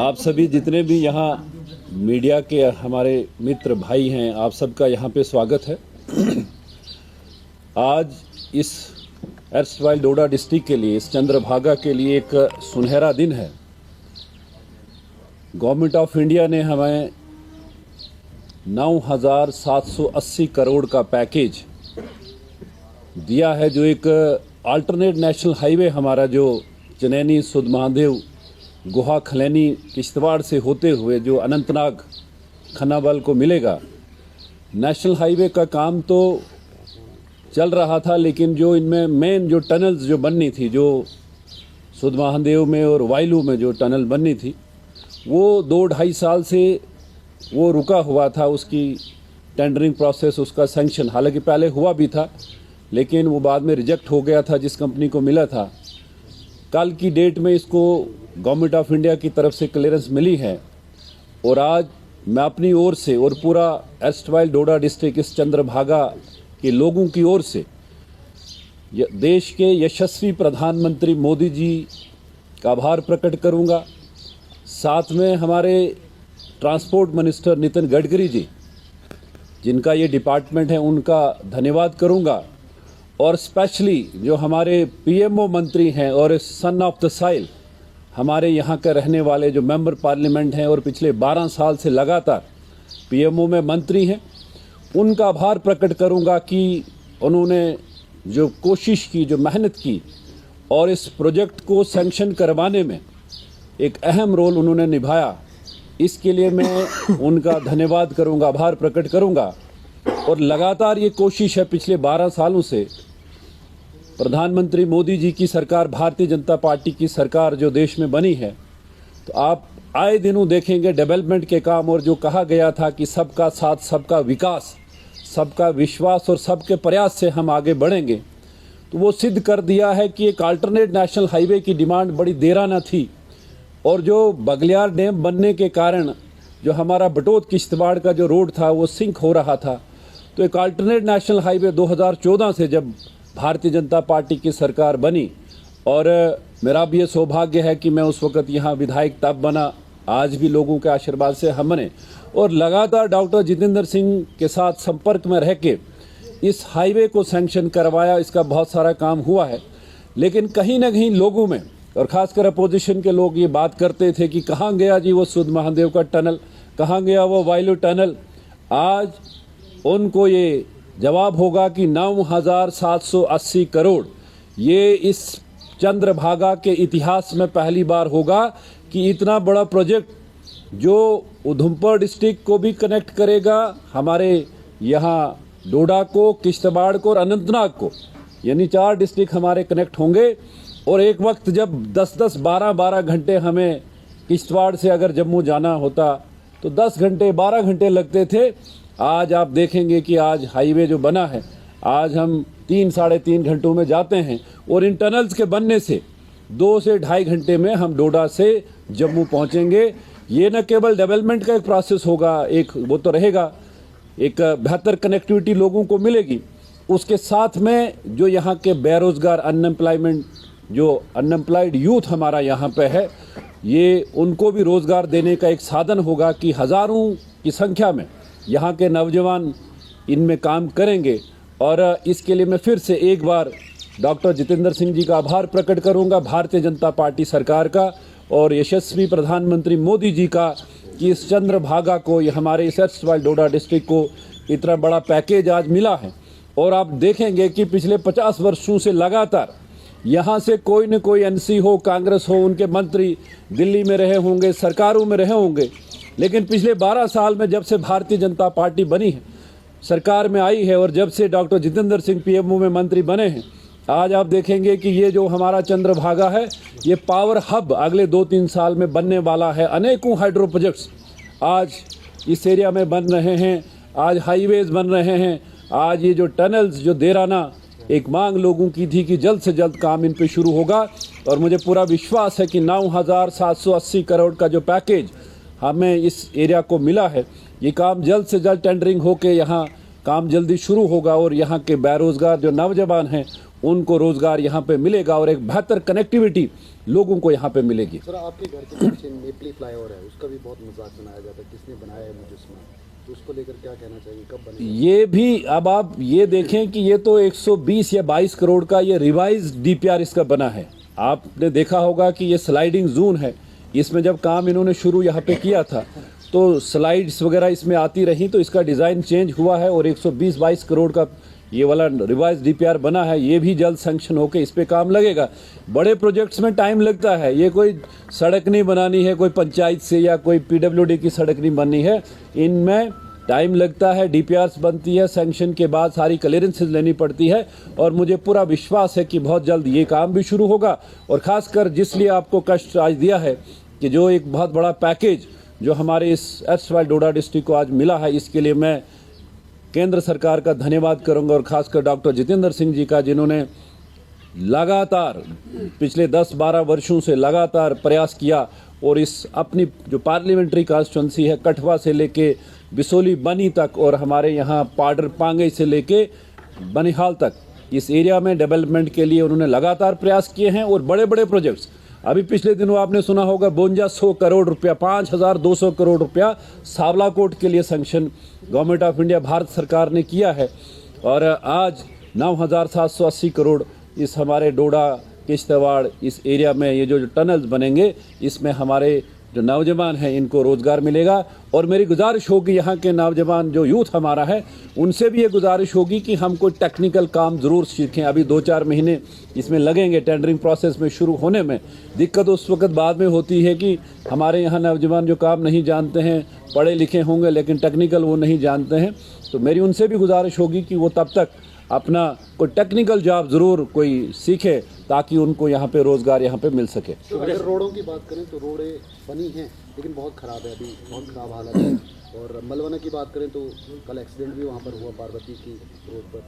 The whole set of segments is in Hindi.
आप सभी जितने भी यहाँ मीडिया के हमारे मित्र भाई हैं, आप सबका यहाँ पे स्वागत है। आज इस एर्स्टवाइल डोडा डिस्ट्रिक्ट के लिए, इस चंद्रभागा के लिए एक सुनहरा दिन है। गवर्नमेंट ऑफ इंडिया ने हमें 9,780 करोड़ का पैकेज दिया है, जो एक अल्टरनेट नेशनल हाईवे हमारा जो चनैनी सुध महादेव गुहा खलैनी किश्तवाड़ से होते हुए जो अनंतनाग खन्नाबल को मिलेगा। नेशनल हाईवे का काम तो चल रहा था, लेकिन जो इनमें मेन जो टनल्स जो बननी थी, जो सुध महादेव में और वाइलू में जो टनल बननी थी, वो 2-2.5 साल से वो रुका हुआ था। उसकी टेंडरिंग प्रोसेस, उसका सैंक्शन हालांकि पहले हुआ भी था, लेकिन वो बाद में रिजेक्ट हो गया था जिस कंपनी को मिला था। कल की डेट में इसको गवर्नमेंट ऑफ इंडिया की तरफ से क्लियरेंस मिली है, और आज मैं अपनी ओर से और पूरा एर्स्टवाइल डोडा डिस्ट्रिक्ट इस चंद्रभागा के लोगों की ओर से देश के यशस्वी प्रधानमंत्री मोदी जी का आभार प्रकट करूंगा। साथ में हमारे ट्रांसपोर्ट मिनिस्टर नितिन गडकरी जी, जिनका ये डिपार्टमेंट है, उनका धन्यवाद करूंगा। और स्पेशली जो हमारे पीएमओ मंत्री हैं और सन ऑफ द साइल हमारे यहाँ के रहने वाले जो मेंबर पार्लियामेंट हैं और पिछले 12 साल से लगातार पीएमओ में मंत्री हैं, उनका आभार प्रकट करूंगा कि उन्होंने जो कोशिश की, जो मेहनत की, और इस प्रोजेक्ट को सैंक्शन करवाने में एक अहम रोल उन्होंने निभाया। इसके लिए मैं उनका धन्यवाद करूंगा, आभार प्रकट करूंगा। और लगातार ये कोशिश है पिछले 12 सालों से प्रधानमंत्री मोदी जी की सरकार, भारतीय जनता पार्टी की सरकार जो देश में बनी है, तो आप आए दिनों देखेंगे डेवलपमेंट के काम, और जो कहा गया था कि सबका साथ, सबका विकास, सबका विश्वास और सबके प्रयास से हम आगे बढ़ेंगे, तो वो सिद्ध कर दिया है कि एक अल्टरनेट नेशनल हाईवे की डिमांड बड़ी देराना थी। और जो बगलियार डैम बनने के कारण जो हमारा बटोत किश्तवाड़ का जो रोड था वो सिंक हो रहा था, तो एक अल्टरनेट नेशनल हाईवे 2014 से जब भारतीय जनता पार्टी की सरकार बनी, और मेरा भी ये सौभाग्य है कि मैं उस वक्त यहाँ विधायक तब बना, आज भी लोगों के आशीर्वाद से हम बने, और लगातार डॉक्टर जितेंद्र सिंह के साथ संपर्क में रह के इस हाईवे को सैंक्शन करवाया। इसका बहुत सारा काम हुआ है, लेकिन कहीं ना कहीं लोगों में, और ख़ासकर अपोजिशन के लोग ये बात करते थे कि कहाँ गया जी वो सुध महादेव का टनल, कहाँ गया वो वाइलू टनल। आज उनको ये जवाब होगा कि 9,780 करोड़, ये इस चंद्रभागा के इतिहास में पहली बार होगा कि इतना बड़ा प्रोजेक्ट जो उधमपुर डिस्ट्रिक्ट को भी कनेक्ट करेगा, हमारे यहाँ डोडा को, किश्तवाड़ को और अनंतनाग को, यानी 4 डिस्ट्रिक्ट हमारे कनेक्ट होंगे। और एक वक्त जब 10-10, 12-12 घंटे हमें किश्तवाड़ से अगर जम्मू जाना होता तो 10 घंटे, 12 घंटे लगते थे। आज आप देखेंगे कि आज हाईवे जो बना है, आज हम 3-3.5 घंटों में जाते हैं, और इन टनल्स के बनने से 2 से 2.5 घंटे में हम डोडा से जम्मू पहुंचेंगे। ये न केवल डेवलपमेंट का एक प्रोसेस होगा, एक वो तो रहेगा, एक बेहतर कनेक्टिविटी लोगों को मिलेगी, उसके साथ में जो यहाँ के बेरोजगार, अनएम्प्लॉयमेंट, जो अनएम्प्लॉयड यूथ हमारा यहाँ पे है, ये उनको भी रोज़गार देने का एक साधन होगा कि हज़ारों की संख्या में यहाँ के नौजवान इनमें काम करेंगे। और इसके लिए मैं फिर से एक बार डॉक्टर जितेंद्र सिंह जी का आभार प्रकट करूँगा, भारतीय जनता पार्टी सरकार का और यशस्वी प्रधानमंत्री मोदी जी का, कि इस चंद्रभागा को, ये हमारे इस एर्स्टवाइल डोडा डिस्ट्रिक्ट को इतना बड़ा पैकेज आज मिला है। और आप देखेंगे कि पिछले 50 वर्षों से लगातार यहाँ से कोई न कोई एनसी हो, कांग्रेस हो, उनके मंत्री दिल्ली में रहे होंगे, सरकारों में रहे होंगे, लेकिन पिछले 12 साल में जब से भारतीय जनता पार्टी बनी है, सरकार में आई है, और जब से डॉक्टर जितेंद्र सिंह पीएमओ में मंत्री बने हैं, आज आप देखेंगे कि ये जो हमारा चंद्रभागा है, ये पावर हब अगले 2-3 साल में बनने वाला है। अनेकों हाइड्रो प्रोजेक्ट्स आज इस एरिया में बन रहे हैं, आज हाईवेज बन रहे हैं, आज ये जो टनल्स जो देराना एक मांग लोगों की थी कि जल्द से जल्द काम इन पे शुरू होगा। और मुझे पूरा विश्वास है कि 9,780 करोड़ का जो पैकेज हमें इस एरिया को मिला है, ये काम जल्द से जल्द टेंडरिंग होके यहाँ काम जल्दी शुरू होगा, और यहाँ के बेरोजगार जो नौजवान हैं उनको रोजगार यहाँ पे मिलेगा और एक बेहतर कनेक्टिविटी लोगों को यहाँ पे मिलेगी। सर, आपके घर के पीछे नेपली फ्लाईओवर है, उसका भी बहुत मजाक बनाया जाता है, किसने बनाया है मुजस्मा, तो उसको लेकर क्या कहना चाहिए, कब बनेगा? ये भी अब आप ये देखें कि ये तो 120 या 22 करोड़ का ये रिवाइज डीपीआर इसका बना है। आपने देखा होगा कि ये स्लाइडिंग जोन है, इसमें जब काम इन्होंने शुरू यहाँ पे किया था तो स्लाइड्स वगैरह इसमें आती रही, तो इसका डिज़ाइन चेंज हुआ है और 120-22 करोड़ का ये वाला रिवाइज डीपीआर बना है। ये भी जल्द सैंक्शन होकर इस पे काम लगेगा। बड़े प्रोजेक्ट्स में टाइम लगता है, ये कोई सड़क नहीं बनानी है, कोई पंचायत से या कोई पीडब्ल्यूडी की सड़क नहीं बननी है, इनमें टाइम लगता है। डीपीआरस बनती है, सैंक्शन के बाद सारी क्लियरेंसेस लेनी पड़ती है और मुझे पूरा विश्वास है कि बहुत जल्द ये काम भी शुरू होगा। और ख़ासकर जिसलिए आपको कष्ट आज दिया है कि जो एक बहुत बड़ा पैकेज जो हमारे इस एर्स्टवाइल डोडा डिस्ट्रिक्ट को आज मिला है, इसके लिए मैं केंद्र सरकार का धन्यवाद करूंगा और खासकर डॉक्टर जितेंद्र सिंह जी का, जिन्होंने लगातार पिछले 10-12 वर्षों से लगातार प्रयास किया और इस अपनी जो पार्लियामेंट्री कॉन्स्टिट्यूंसी है कठवा से लेके बिसोली बनी तक और हमारे यहाँ पाडर पांगई से लेके बनिहाल तक इस एरिया में डेवलपमेंट के लिए उन्होंने लगातार प्रयास किए हैं और बड़े बड़े प्रोजेक्ट्स। अभी पिछले दिनों आपने सुना होगा 5200 करोड़ रुपया, 5200 करोड़ रुपया सावलाकोट के लिए sanction government of India Bharat सरकार ने किया है और आज 9780 करोड़ इस हमारे डोडा किश्तवाड़ इस एरिया में ये जो टनल्स बनेंगे इसमें हमारे जो नौजवान हैं इनको रोज़गार मिलेगा। और मेरी गुजारिश होगी यहाँ के नौजवान जो यूथ हमारा है उनसे भी ये गुजारिश होगी कि हम कोई टेक्निकल काम ज़रूर सीखें। अभी 2-4 महीने इसमें लगेंगे टेंडरिंग प्रोसेस में शुरू होने में। दिक्कत उस वक्त बाद में होती है कि हमारे यहाँ नौजवान जो काम नहीं जानते हैं, पढ़े लिखे होंगे लेकिन टेक्निकल वो नहीं जानते हैं, तो मेरी उनसे भी गुजारिश होगी कि वो तब तक अपना कोई टेक्निकल जॉब ज़रूर कोई सीखे ताकि उनको यहाँ पे रोज़गार यहाँ पे मिल सके। तो अगर रोडों की बात करें तो रोडें बनी हैं लेकिन बहुत ख़राब है, अभी बहुत ख़राब हालत है। और मलवाना की बात करें तो कल एक्सीडेंट भी वहाँ पर हुआ पार्वती की रोड पर,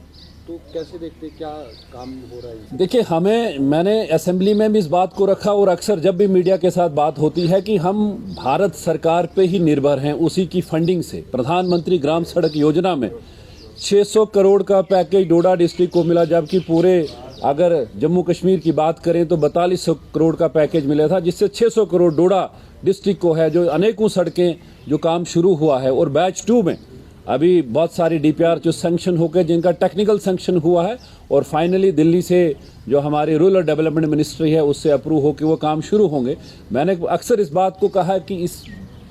तो कैसे देखते क्या काम हो रहा है? देखिए, मैंने असेंबली में भी इस बात को रखा और अक्सर जब भी मीडिया के साथ बात होती है कि हम भारत सरकार पे ही निर्भर हैं, उसी की फंडिंग से प्रधानमंत्री ग्राम सड़क योजना में 600 करोड़ का पैकेज डोडा डिस्ट्रिक्ट को मिला, जबकि पूरे अगर जम्मू कश्मीर की बात करें तो 4200 करोड़ का पैकेज मिला था, जिससे 600 करोड़ डोडा डिस्ट्रिक्ट को है। जो अनेकों सड़कें जो काम शुरू हुआ है और बैच 2 में अभी बहुत सारी डीपीआर जो सैंक्शन होकर जिनका टेक्निकल सैंक्शन हुआ है और फाइनली दिल्ली से जो हमारी रूरल डेवलपमेंट मिनिस्ट्री है उससे अप्रूव होकर वो काम शुरू होंगे। मैंने अक्सर इस बात को कहा कि इस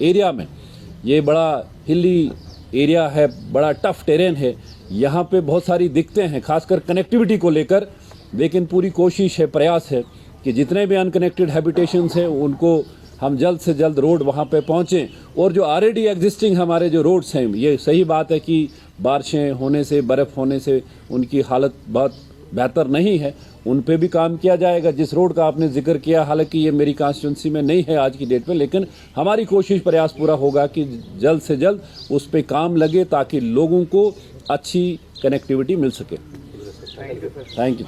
एरिया में ये बड़ा हिली एरिया है, बड़ा टफ टेरेन है, यहाँ पे बहुत सारी दिक्कतें हैं खासकर कनेक्टिविटी को लेकर, लेकिन पूरी कोशिश है, प्रयास है कि जितने भी अनकनेक्टेड हैबिटेशंस हैं उनको हम जल्द से जल्द रोड वहाँ पे पहुँचें। और जो ऑलरेडी एग्जिस्टिंग हमारे जो रोड्स हैं, ये सही बात है कि बारिशें होने से, बर्फ़ होने से उनकी हालत बहुत बेहतर नहीं है, उन पे भी काम किया जाएगा। जिस रोड का आपने जिक्र किया, हालांकि ये मेरी कॉन्स्टिट्यूंसी में नहीं है आज की डेट पे, लेकिन हमारी कोशिश प्रयास पूरा होगा कि जल्द से जल्द उस पे काम लगे ताकि लोगों को अच्छी कनेक्टिविटी मिल सके। Thank you.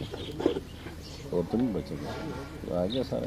और तो नहीं बचेगा, आ गया सारा।